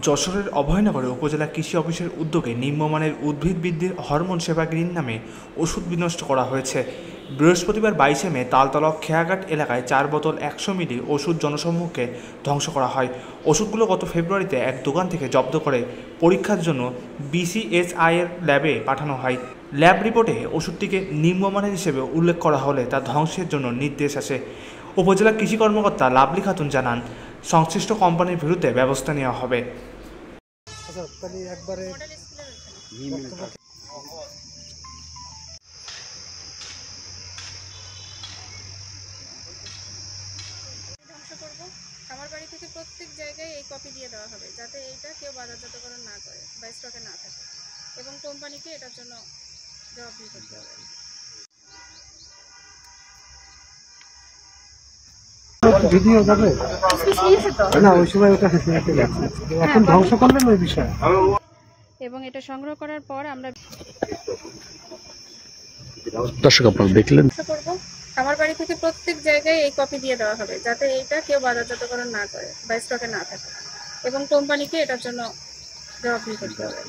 যশোরের অভয়নগরে উপজেলা কৃষি অফিসের উদ্যোগে নিম্নমানের উদ্ভিদ বৃদ্ধির হরমোন সেবা গ্রিন নামে ওষুধ বিনষ্ট করা হয়েছে। বৃহস্পতিবার 22 মে তালতলা খেয়াঘাট এলাকায় 4 বোতল 100 মিলি ওষুধ জনসমূহকে ধ্বংস করা হয়। ওষুধগুলো গত ফেব্রুয়ারিতে এক দোকান থেকে জব্দ করে পরীক্ষার জন্য BCSI এর ল্যাবে পাঠানো হয়। ল্যাব রিপোর্টে ওষুধটিকে নিম্নমানের হিসেবে উল্লেখ করা হলে তা ধ্বংসের জন্য নির্দেশ আসে। উপজেলা কৃষি কর্মকর্তা লাভলি খাতুন জানান, সংশ্লিষ্ট কোম্পানির বিরুদ্ধে ব্যবস্থা নেওয়া হবে। আমার বাড়ি থেকে প্রত্যেক জায়গায় এই কপি দিয়ে দেওয়া হবে, যাতে এইটা কেউ বাজারজাতকরণ না করে বা স্টকে না থাকে, এবং কোম্পানিকে এটার জন্য জবাবদিহি করতে হবে। ভিডিও যাবে না ওই সময় ওটা এখন ধ্বংস করলেন ওই বিষয়, এবং এটা সংগ্রহ করার পর আমরা দর্শক আপনারা দেখলেন। আমার বাড়ি থেকে প্রত্যেক জায়গায় এই কপি দিয়ে দেওয়া হবে, যাতে এইটা কেউ বাজারজাতকরণ না করে বা স্টকে না থাকে, এবং কোম্পানিকে এটার জন্য জবাবদিহি করতে হবে।